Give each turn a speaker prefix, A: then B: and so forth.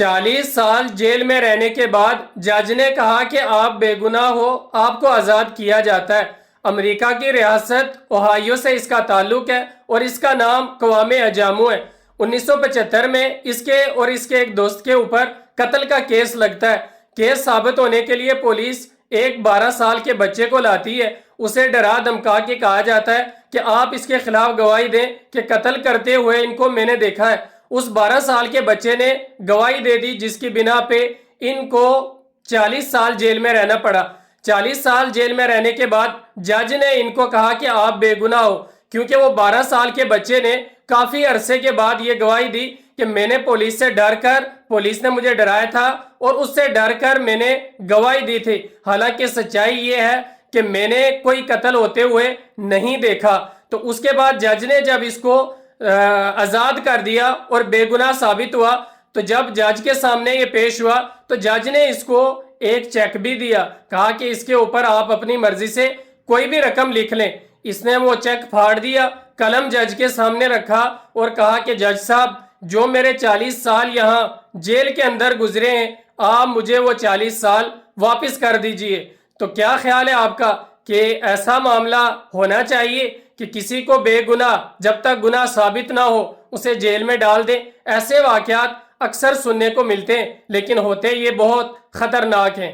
A: 40 سال جیل میں رہنے کے بعد جج نے کہا کہ آپ بے گناہ ہو، آپ کو آزاد کیا جاتا ہے۔ امریکہ کی ریاست اوہایو سے اس کا تعلق ہے اور اس کا نام قوام اجامو ہے۔ 1975 میں اس کے اور اس کے ایک دوست کے اوپر قتل کا کیس لگتا ہے۔ کیس ثابت ہونے کے لیے پولیس ایک 12 سال کے بچے کو لاتی ہے۔ اسے ڈرا دھمکا کے کہا جاتا ہے کہ آپ اس کے خلاف گواہی دیں کہ قتل کرتے ہوئے ان کو میں نے دیکھا ہے۔ اس 12 سال کے بچے نے گواہی دے دی، جس کی بنا پہ ان کو 40 سال جیل میں رہنا پڑا۔ 40 سال جیل میں رہنے کے بعد جج نے ان کو کہا کہ آپ بے گناہ ہو، کیونکہ وہ 12 سال کے بچے نے کافی عرصے کے بعد یہ گواہی دی کہ میں نے پولیس سے ڈر کر، پولیس نے مجھے ڈرایا تھا اور اس سے ڈر کر میں نے گواہی دی تھی، حالانکہ سچائی یہ ہے کہ میں نے کوئی قتل ہوتے ہوئے نہیں دیکھا۔ تو اس کے بعد جج نے جب اس کو آزاد کر دیا اور بے گناہ ثابت ہوا، تو جب جج کے سامنے یہ پیش ہوا تو جج نے اس کو ایک چیک بھی دیا، کہا کہ اس کے اوپر آپ اپنی مرضی سے کوئی بھی رقم لکھ لیں۔ اس نے وہ چیک پھاڑ دیا، قلم جج کے سامنے رکھا اور کہا کہ جج صاحب، جو میرے 40 سال یہاں جیل کے اندر گزرے ہیں، آپ مجھے وہ 40 سال واپس کر دیجئے۔ تو کیا خیال ہے آپ کا کہ ایسا معاملہ ہونا چاہیے کہ کسی کو بے گناہ جب تک گناہ ثابت نہ ہو اسے جیل میں ڈال دیں؟ ایسے واقعات اکثر سننے کو ملتے ہیں، لیکن ہوتے یہ بہت خطرناک ہیں۔